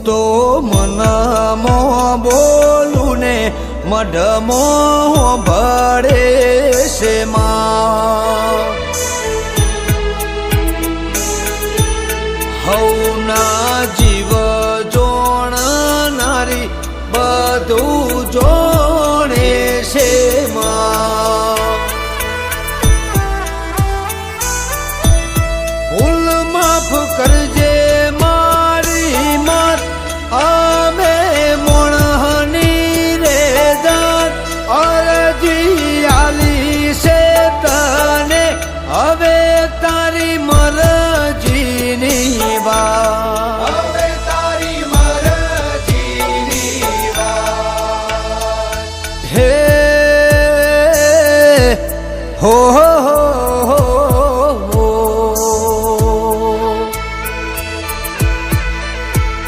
તો મનમો બોલું ને મઢમો ભળે છે માં હવના જીવ જોણનારી બધું જોણે છે માં ભૂલ માફ કરજે મારી માત અમે મોણની રે દાત અરજી આલી છે તને હવે તારી મરજીની વાત હવે તારી મરજીની વાત હે હો